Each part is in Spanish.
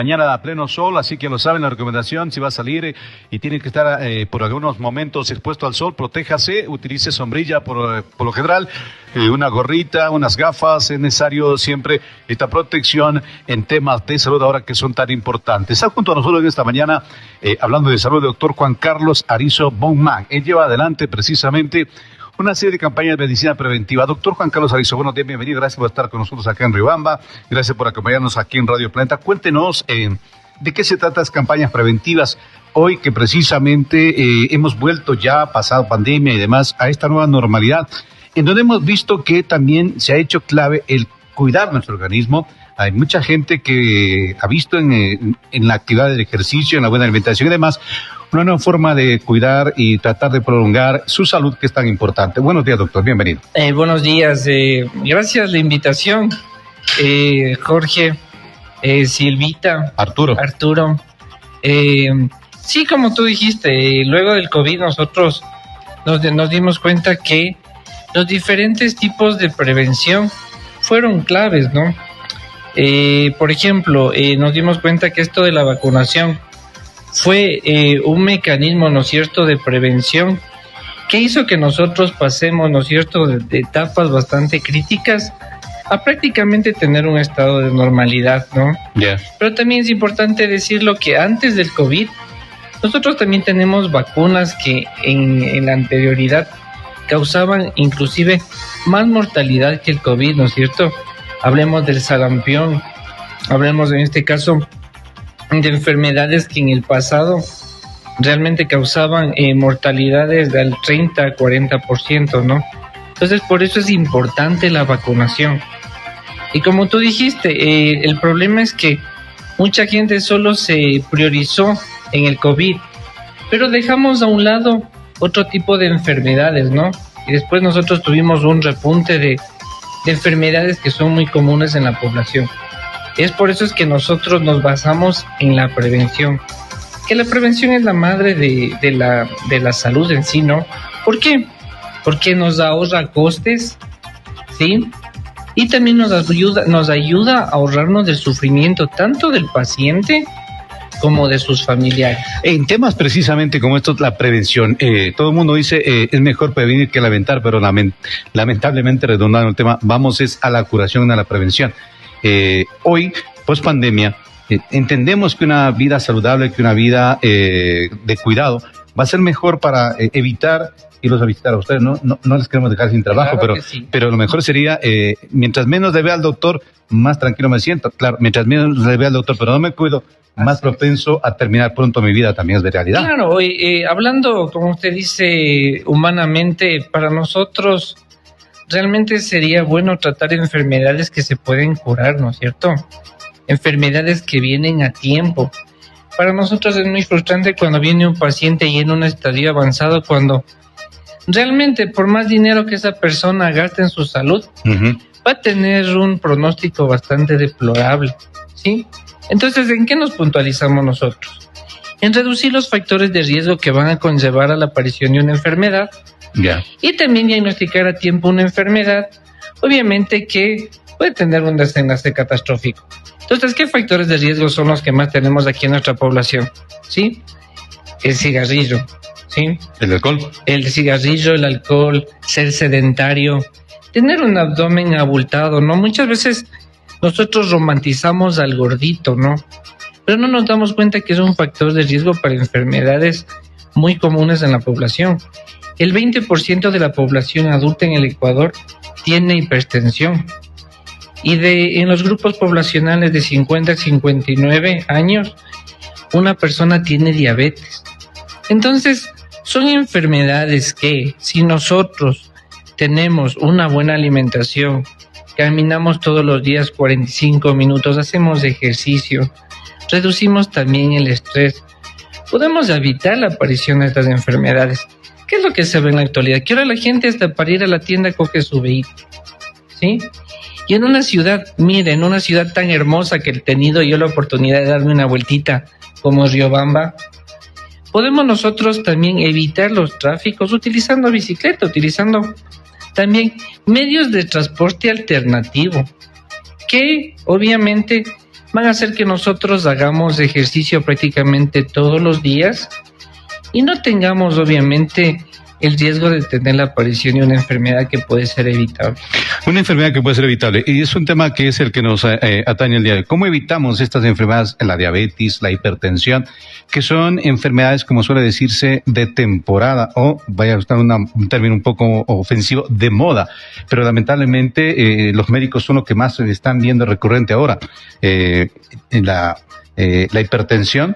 Mañana a pleno sol, así que lo saben, la recomendación, si va a salir y tiene que estar por algunos momentos expuesto al sol, protéjase, utilice sombrilla por lo general, una gorrita, unas gafas, es necesario siempre esta protección en temas de salud ahora que son tan importantes. Está junto a nosotros en esta mañana, hablando de salud, el doctor Juan Carlos Arizo Bonman. Él lleva adelante precisamente una serie de campañas de medicina preventiva. Doctor Juan Carlos Arizo, buenos días, bienvenido, gracias por estar con nosotros acá en Riobamba, gracias por acompañarnos aquí en Radio Planeta. Cuéntenos de qué se tratan las campañas preventivas hoy que precisamente hemos vuelto ya, pasado pandemia y demás, a esta nueva normalidad, en donde hemos visto que también se ha hecho clave el cuidar nuestro organismo. Hay mucha gente que ha visto en la actividad del ejercicio, en la buena alimentación y demás, una nueva forma de cuidar y tratar de prolongar su salud, que es tan importante. Buenos días, doctor, bienvenido. Buenos días, gracias por la invitación, Jorge, Silvita, Arturo. Sí, como tú dijiste, luego del COVID nosotros nos dimos cuenta que los diferentes tipos de prevención fueron claves, ¿no? Por ejemplo, nos dimos cuenta que esto de la vacunación fue un mecanismo, ¿no es cierto?, de prevención que hizo que nosotros pasemos, ¿no es cierto?, de etapas bastante críticas a prácticamente tener un estado de normalidad, ¿no? Yeah. Pero también es importante decirlo que antes del COVID, nosotros también tenemos vacunas que en la anterioridad causaban inclusive más mortalidad que el COVID, ¿no es cierto? Hablemos del sarampión, hablemos en este caso de enfermedades que en el pasado realmente causaban mortalidades del 30-40%, ¿no? Entonces, por eso es importante la vacunación. Y como tú dijiste, el problema es que mucha gente solo se priorizó en el COVID, pero dejamos a un lado otro tipo de enfermedades, ¿no? Y después nosotros tuvimos un repunte de enfermedades que son muy comunes en la población. Es por eso es que nosotros nos basamos en la prevención, que la prevención es la madre de la salud en sí, ¿no? ¿Por qué? Porque nos ahorra costes, ¿sí? Y también nos ayuda a ahorrarnos del sufrimiento tanto del paciente como de sus familiares. En temas precisamente como estos, la prevención, todo el mundo dice es mejor prevenir que lamentar, pero lamentablemente, redundando el tema, vamos es a la curación, a la prevención. Hoy, post pandemia, entendemos que una vida saludable, que una vida de cuidado va a ser mejor para evitar irlos a visitar a ustedes. No les queremos dejar sin trabajo, claro, pero lo mejor sería, mientras menos le vea al doctor, más tranquilo me siento. Claro, mientras menos le vea al doctor, pero no me cuido, más propenso a terminar pronto mi vida, también es de realidad. Claro, hoy, hablando, como usted dice, humanamente, para nosotros realmente sería bueno tratar enfermedades que se pueden curar, ¿no es cierto? Enfermedades que vienen a tiempo. Para nosotros es muy frustrante cuando viene un paciente y en un estadio avanzado, cuando realmente por más dinero que esa persona gaste en su salud, va a tener un pronóstico bastante deplorable, ¿sí? Entonces, ¿en qué nos puntualizamos nosotros? En reducir los factores de riesgo que van a conllevar a la aparición de una enfermedad. Yeah. Y también diagnosticar a tiempo una enfermedad, obviamente que puede tener un desenlace catastrófico. Entonces, ¿qué factores de riesgo son los que más tenemos aquí en nuestra población? ¿Sí? El cigarrillo, ¿sí? ¿El alcohol? El cigarrillo, el alcohol, ser sedentario, tener un abdomen abultado, ¿no? Muchas veces nosotros romantizamos al gordito, ¿no? Pero no nos damos cuenta que es un factor de riesgo para enfermedades muy comunes en la población. El 20% de la población adulta en el Ecuador tiene hipertensión. Y en los grupos poblacionales de 50 a 59 años, una persona tiene diabetes. Entonces, son enfermedades que, si nosotros tenemos una buena alimentación, caminamos todos los días 45 minutos, hacemos ejercicio, reducimos también el estrés, podemos evitar la aparición de estas enfermedades. ¿Qué es lo que se ve en la actualidad? Que ahora la gente hasta para ir a la tienda coge su vehículo, ¿sí? Y en una ciudad, mire, en una ciudad tan hermosa que he tenido yo la oportunidad de darme una vueltita como Riobamba, podemos nosotros también evitar los tráficos utilizando bicicleta, utilizando también medios de transporte alternativo, que obviamente van a hacer que nosotros hagamos ejercicio prácticamente todos los días y no tengamos obviamente el riesgo de tener la aparición de una enfermedad que puede ser evitable. Una enfermedad que puede ser evitable, y es un tema que es el que nos atañe el día de hoy. ¿Cómo evitamos estas enfermedades, la diabetes, la hipertensión, que son enfermedades, como suele decirse, de temporada, o vaya a usar un término un poco ofensivo, de moda? Pero lamentablemente los médicos son los que más están viendo recurrente ahora. La hipertensión,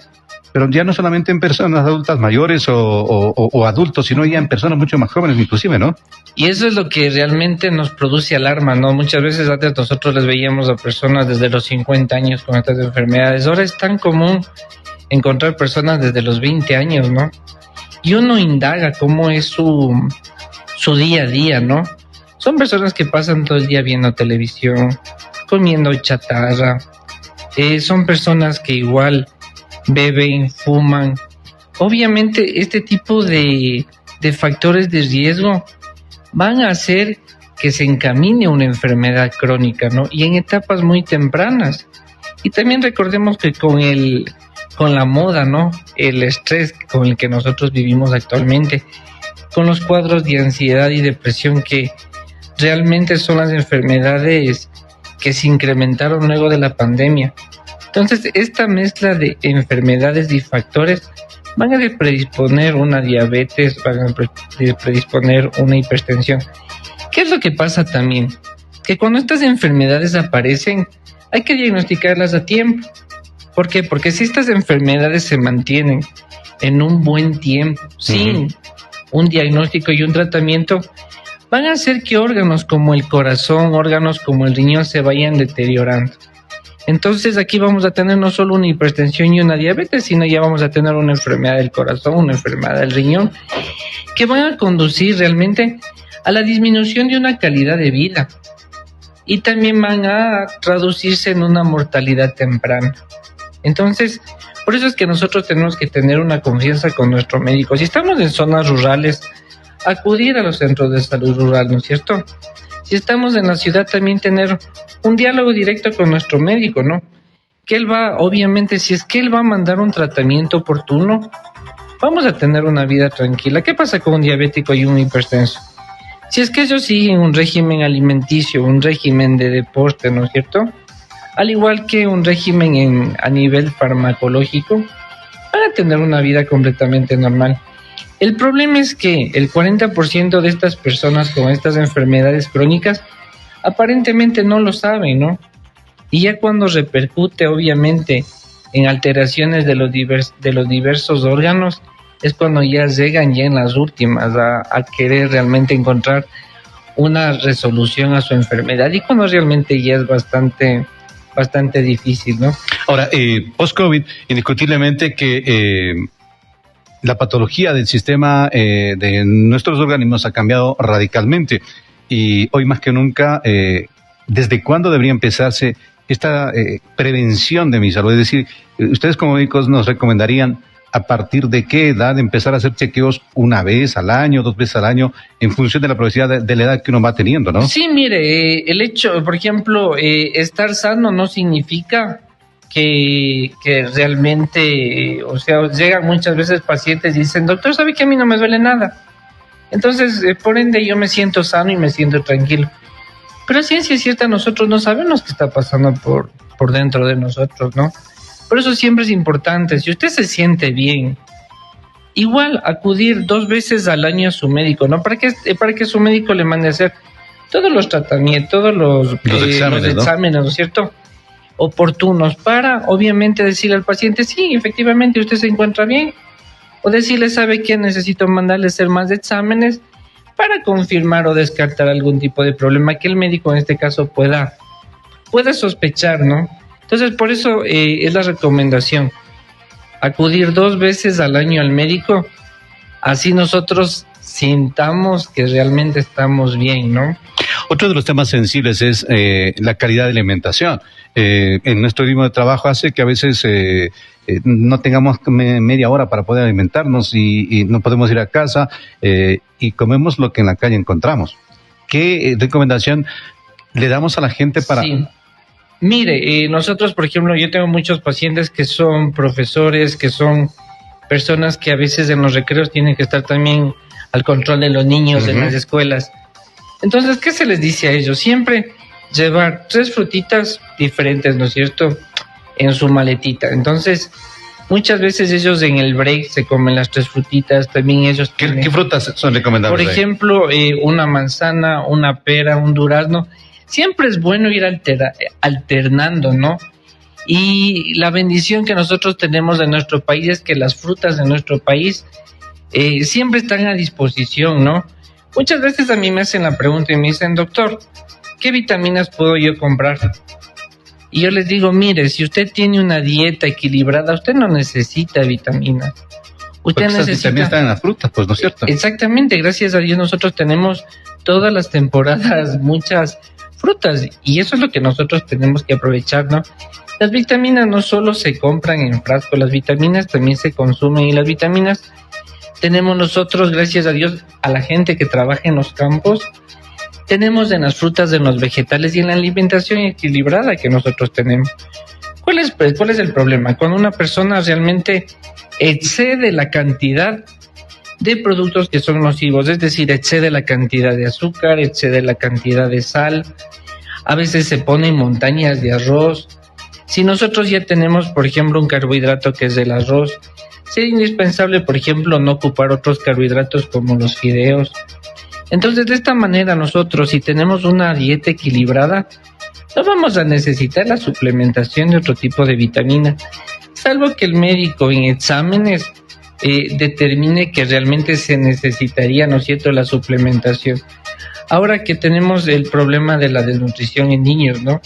pero ya no solamente en personas adultas mayores o adultos, sino ya en personas mucho más jóvenes inclusive, ¿no? Y eso es lo que realmente nos produce alarma, ¿no? Muchas veces antes nosotros les veíamos a personas desde los 50 años con estas enfermedades. Ahora es tan común encontrar personas desde los 20 años, ¿no? Y uno indaga cómo es su día a día, ¿no? Son personas que pasan todo el día viendo televisión, comiendo chatarra. Son personas que igual beben, fuman. Obviamente este tipo de factores de riesgo van a hacer que se encamine una enfermedad crónica, ¿no? Y en etapas muy tempranas. Y también recordemos que con la moda, ¿no? El estrés con el que nosotros vivimos actualmente, con los cuadros de ansiedad y depresión que realmente son las enfermedades que se incrementaron luego de la pandemia. Entonces, esta mezcla de enfermedades y factores van a predisponer una diabetes, van a predisponer una hipertensión. ¿Qué es lo que pasa también? Que cuando estas enfermedades aparecen, hay que diagnosticarlas a tiempo. ¿Por qué? Porque si estas enfermedades se mantienen en un buen tiempo, sin un diagnóstico y un tratamiento, van a hacer que órganos como el corazón, órganos como el riñón se vayan deteriorando. Entonces aquí vamos a tener no solo una hipertensión y una diabetes, sino ya vamos a tener una enfermedad del corazón, una enfermedad del riñón, que van a conducir realmente a la disminución de una calidad de vida y también van a traducirse en una mortalidad temprana. Entonces, por eso es que nosotros tenemos que tener una confianza con nuestro médico. Si estamos en zonas rurales, acudir a los centros de salud rural, ¿no es cierto? Si estamos en la ciudad, también tener un diálogo directo con nuestro médico, ¿no? Que él va, obviamente, si es que él va a mandar un tratamiento oportuno, vamos a tener una vida tranquila. ¿Qué pasa con un diabético y un hipertenso? Si es que ellos siguen un régimen alimenticio, un régimen de deporte, ¿no es cierto? Al igual que un régimen a nivel farmacológico, van a tener una vida completamente normal. El problema es que el 40% de estas personas con estas enfermedades crónicas aparentemente no lo saben, ¿no? Y ya cuando repercute obviamente en alteraciones de los diversos órganos, es cuando ya llegan ya en las últimas a querer realmente encontrar una resolución a su enfermedad, y cuando realmente ya es bastante difícil, ¿no? Ahora, post-COVID, indiscutiblemente que la patología del sistema de nuestros organismos ha cambiado radicalmente, y hoy más que nunca, ¿desde cuándo debería empezarse esta prevención de mi salud? Es decir, ustedes como médicos nos recomendarían a partir de qué edad empezar a hacer chequeos una vez al año, 2 veces al año, en función de la progresividad de la edad que uno va teniendo, ¿no? Sí, mire, el hecho, por ejemplo, estar sano no significa que realmente, o sea, llegan muchas veces pacientes y dicen, doctor, ¿sabe que a mí no me duele nada? Entonces, por ende, yo me siento sano y me siento tranquilo. Pero a ciencia cierta, nosotros no sabemos qué está pasando por dentro de nosotros, ¿no? Por eso siempre es importante, si usted se siente bien, igual acudir 2 veces al año a su médico, ¿no? Para que su médico le mande a hacer todos los tratamientos, todos los exámenes, ¿no es cierto?, oportunos, para obviamente decirle al paciente, sí, efectivamente usted se encuentra bien, o decirle, ¿sabe qué? Necesito mandarle hacer más exámenes para confirmar o descartar algún tipo de problema que el médico en este caso pueda sospechar, ¿no? Entonces, por eso es la recomendación, acudir 2 veces al año al médico, así nosotros sintamos que realmente estamos bien, ¿no? Otro de los temas sensibles es la calidad de alimentación. En nuestro ritmo de trabajo hace que a veces no tengamos media hora para poder alimentarnos y no podemos ir a casa y comemos lo que en la calle encontramos. ¿Qué recomendación le damos a la gente para Mire, nosotros, por ejemplo, yo tengo muchos pacientes que son profesores, que son personas que a veces en los recreos tienen que estar también al control de los niños en las escuelas. Entonces, ¿qué se les dice a ellos? Siempre llevar 3 frutitas diferentes, ¿no es cierto?, en su maletita. Entonces, muchas veces ellos en el break se comen las 3 frutitas, también ellos ¿Qué frutas son recomendables? Por ejemplo, una manzana, una pera, un durazno. Siempre es bueno ir alternando, ¿no? Y la bendición que nosotros tenemos de nuestro país es que las frutas de nuestro país siempre están a disposición, ¿no? Muchas veces a mí me hacen la pregunta y me dicen, doctor, ¿qué vitaminas puedo yo comprar? Y yo les digo, mire, si usted tiene una dieta equilibrada, usted no necesita vitaminas. Usted necesita... Esas vitaminas están en las frutas, pues, ¿no es cierto? Exactamente, gracias a Dios nosotros tenemos todas las temporadas muchas frutas y eso es lo que nosotros tenemos que aprovechar, ¿no? Las vitaminas no solo se compran en frasco, las vitaminas también se consumen y las vitaminas tenemos nosotros, gracias a Dios, a la gente que trabaja en los campos, tenemos en las frutas, en los vegetales y en la alimentación equilibrada que nosotros tenemos. ¿Cuál es el problema? Cuando una persona realmente excede la cantidad de productos que son nocivos, es decir, excede la cantidad de azúcar, excede la cantidad de sal, a veces se ponen montañas de arroz. Si nosotros ya tenemos, por ejemplo, un carbohidrato que es el arroz, sería indispensable, por ejemplo, no ocupar otros carbohidratos como los fideos. Entonces, de esta manera nosotros, si tenemos una dieta equilibrada, no vamos a necesitar la suplementación de otro tipo de vitamina, salvo que el médico en exámenes determine que realmente se necesitaría, ¿no es cierto?, la suplementación. Ahora que tenemos el problema de la desnutrición en niños, ¿no?,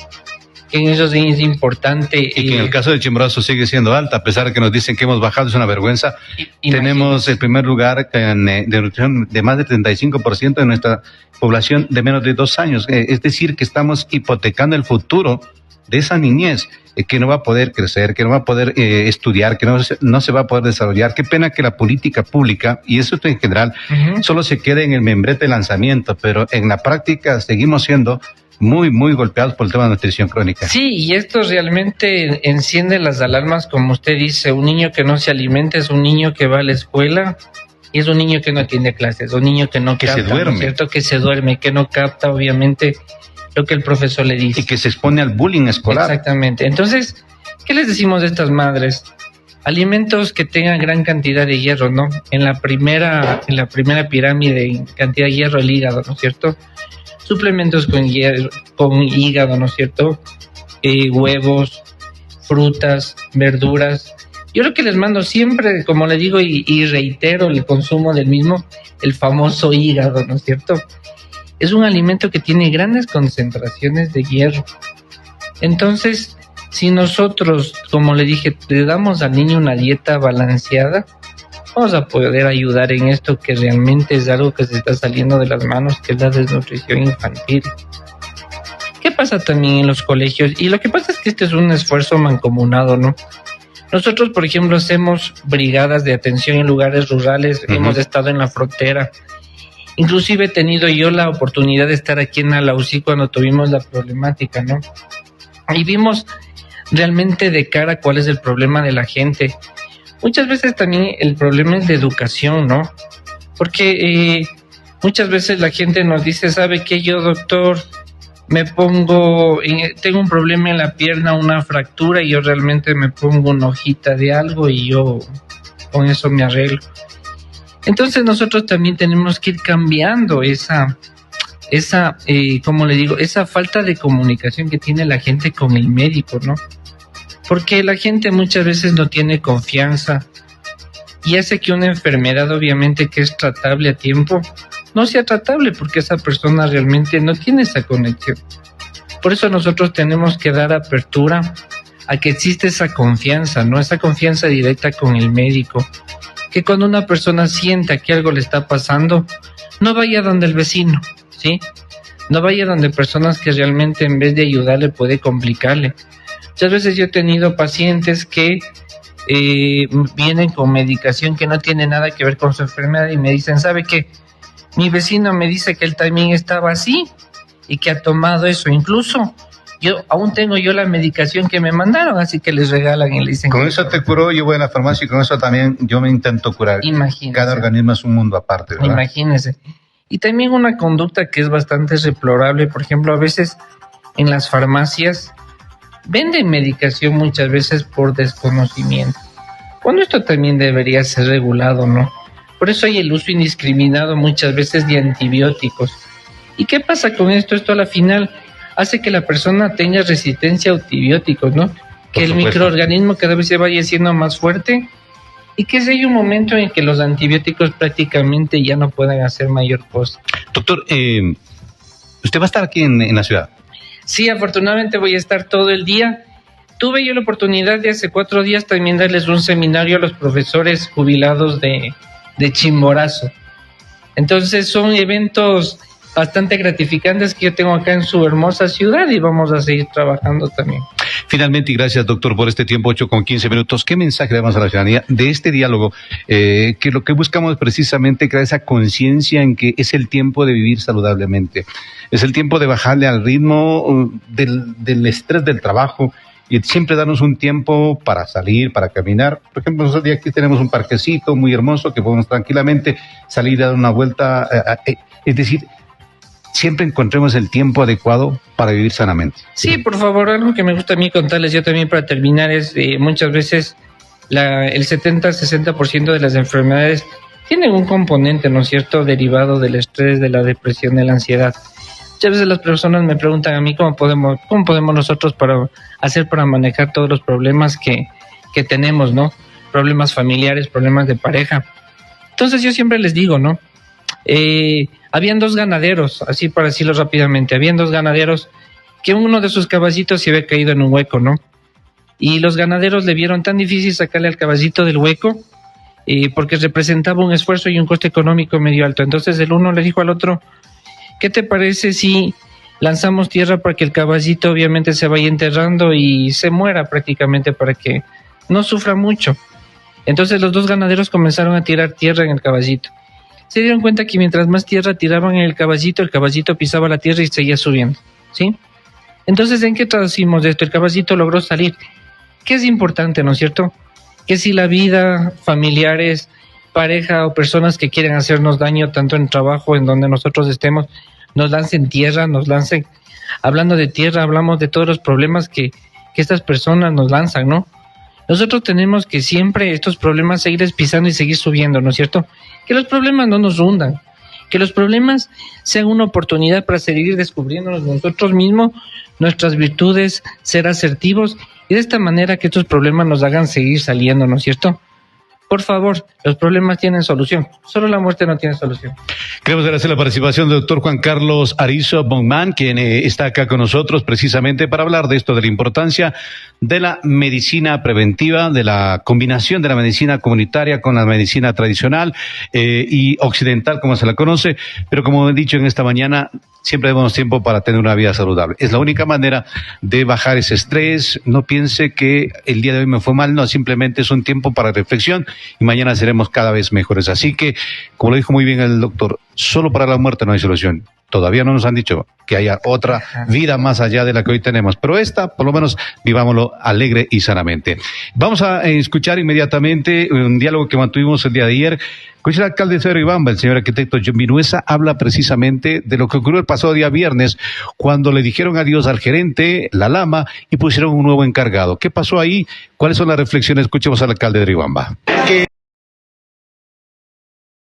que en eso sí es importante. Y que en el caso de Chimborazo sigue siendo alta, a pesar de que nos dicen que hemos bajado, es una vergüenza. Tenemos el primer lugar de nutrición de más del 35% de nuestra población de menos de 2 años. Es decir, que estamos hipotecando el futuro de esa niñez, que no va a poder crecer, que no va a poder estudiar, que no se va a poder desarrollar. Qué pena que la política pública, y eso en general, solo se quede en el membrete de lanzamiento, pero en la práctica seguimos siendo muy, muy golpeados por el tema de nutrición crónica. Sí, y esto realmente enciende las alarmas, como usted dice. Un niño que no se alimenta es un niño que va a la escuela y es un niño que no atiende clases, un niño que no capta, se duerme, ¿no es cierto?, que se duerme, que no capta obviamente lo que el profesor le dice. Y que se expone al bullying escolar. Exactamente. Entonces, ¿qué les decimos a estas madres? Alimentos que tengan gran cantidad de hierro, ¿no? En la primera pirámide en cantidad de hierro, el hígado, ¿no es cierto? Suplementos con hígado, ¿no es cierto? Huevos, frutas, verduras. Yo lo que les mando siempre, como le digo y reitero el consumo del mismo, el famoso hígado, ¿no es cierto? Es un alimento que tiene grandes concentraciones de hierro. Entonces, si nosotros, como le dije, le damos al niño una dieta balanceada, vamos a poder ayudar en esto que realmente es algo que se está saliendo de las manos, que es la desnutrición infantil. ¿Qué pasa también en los colegios? Y lo que pasa es que este es un esfuerzo mancomunado, ¿no? Nosotros, por ejemplo, hacemos brigadas de atención en lugares rurales, hemos estado en la frontera. Inclusive he tenido yo la oportunidad de estar aquí en Alausí cuando tuvimos la problemática, ¿no? Y vimos realmente de cara cuál es el problema de la gente. Muchas veces también el problema es de educación, ¿no? Porque muchas veces la gente nos dice, ¿sabe qué? Yo, doctor, tengo un problema en la pierna, una fractura, y yo realmente me pongo una hojita de algo y yo con eso me arreglo. Entonces nosotros también tenemos que ir cambiando esa como le digo, esa falta de comunicación que tiene la gente con el médico, ¿no? Porque la gente muchas veces no tiene confianza y hace que una enfermedad, obviamente, que es tratable a tiempo, no sea tratable porque esa persona realmente no tiene esa conexión. Por eso nosotros tenemos que dar apertura a que existe esa confianza, ¿no? Esa confianza directa con el médico. Que cuando una persona sienta que algo le está pasando, no vaya donde el vecino, ¿sí? No vaya donde personas que realmente en vez de ayudarle puede complicarle. Muchas veces yo he tenido pacientes que vienen con medicación que no tiene nada que ver con su enfermedad y me dicen, ¿sabe qué? Mi vecino me dice que él también estaba así y que ha tomado eso. Incluso yo aún tengo yo la medicación que me mandaron, así que les regalan y le dicen... Con eso te curó, yo voy a la farmacia y con eso también yo me intento curar. Imagínese. Cada organismo es un mundo aparte, ¿verdad? Imagínese. Y también una conducta que es bastante deplorable, por ejemplo, a veces en las farmacias venden medicación muchas veces por desconocimiento. Cuando esto también debería ser regulado, ¿no? Por eso hay el uso indiscriminado muchas veces de antibióticos. ¿Y qué pasa con esto? Esto a la final hace que la persona tenga resistencia a antibióticos, ¿no? Que el microorganismo cada vez se vaya siendo más fuerte y que llegue un momento en que los antibióticos prácticamente ya no puedan hacer mayor cosa. Doctor, ¿usted va a estar aquí en la ciudad? Sí, afortunadamente voy a estar todo el día. Tuve yo la oportunidad de hace 4 días también darles un seminario a los profesores jubilados de Chimborazo. Entonces son eventos bastante gratificantes que yo tengo acá en su hermosa ciudad y vamos a seguir trabajando también. Finalmente, y gracias doctor por este tiempo, 8:15. ¿Qué mensaje le damos a la ciudadanía de este diálogo? Que lo que buscamos es precisamente crear esa conciencia en que es el tiempo de vivir saludablemente, es el tiempo de bajarle al ritmo del estrés del trabajo y siempre darnos un tiempo para salir, para caminar. Por ejemplo, nosotros aquí tenemos un parquecito muy hermoso que podemos tranquilamente salir a dar una vuelta, es decir, siempre encontremos el tiempo adecuado para vivir sanamente. Sí, por favor, algo que me gusta a mí contarles yo también para terminar es muchas veces el 70-60% de las enfermedades tienen un componente, ¿no es cierto?, derivado del estrés, de la depresión, de la ansiedad. Muchas veces las personas me preguntan a mí cómo podemos nosotros para manejar todos los problemas que tenemos, ¿no? Problemas familiares, problemas de pareja. Entonces yo siempre les digo, ¿no? Habían 2 ganaderos, así para decirlo rápidamente, habían 2 ganaderos que uno de sus caballitos se había caído en un hueco, ¿no? Y los ganaderos le vieron tan difícil sacarle al caballito del hueco porque representaba un esfuerzo y un coste económico medio alto. Entonces el uno le dijo al otro, ¿qué te parece si lanzamos tierra para que el caballito obviamente se vaya enterrando y se muera prácticamente para que no sufra mucho? Entonces los 2 ganaderos comenzaron a tirar tierra en el caballito. Se dieron cuenta que mientras más tierra tiraban en el caballito pisaba la tierra y seguía subiendo, ¿sí? Entonces, ¿en qué traducimos esto? El caballito logró salir. ¿Qué es importante, no es cierto? Que si la vida, familiares, pareja o personas que quieren hacernos daño, tanto en trabajo, en donde nosotros estemos, nos lancen tierra, hablando de tierra, hablamos de todos los problemas que estas personas nos lanzan, ¿no? Nosotros tenemos que siempre estos problemas seguir pisando y seguir subiendo, ¿no es cierto? Que los problemas no nos hundan, que los problemas sean una oportunidad para seguir descubriéndonos nosotros mismos, nuestras virtudes, ser asertivos y de esta manera que estos problemas nos hagan seguir saliendo, ¿no es cierto? Por favor, los problemas tienen solución, solo la muerte no tiene solución. Queremos agradecer la participación del doctor Juan Carlos Arizo Bonman, quien está acá con nosotros precisamente para hablar de esto, de la importancia de la medicina preventiva, de la combinación de la medicina comunitaria con la medicina tradicional y occidental, como se la conoce, pero como he dicho en esta mañana, siempre debemos tiempo para tener una vida saludable. Es la única manera de bajar ese estrés. No piense que el día de hoy me fue mal, no, simplemente es un tiempo para reflexión y mañana seremos cada vez mejores. Así que, como lo dijo muy bien el doctor, solo para la muerte no hay solución. Todavía no nos han dicho que haya otra vida más allá de la que hoy tenemos, pero esta, por lo menos, vivámoslo alegre y sanamente. Vamos a escuchar inmediatamente un diálogo que mantuvimos el día de ayer con el alcalde de Soyribamba, el señor arquitecto John Vinuesa. Habla precisamente de lo que ocurrió el pasado día viernes, cuando le dijeron adiós al gerente, la Lama, y pusieron un nuevo encargado. ¿Qué pasó ahí? ¿Cuáles son las reflexiones? Escuchemos al alcalde de Soyribamba.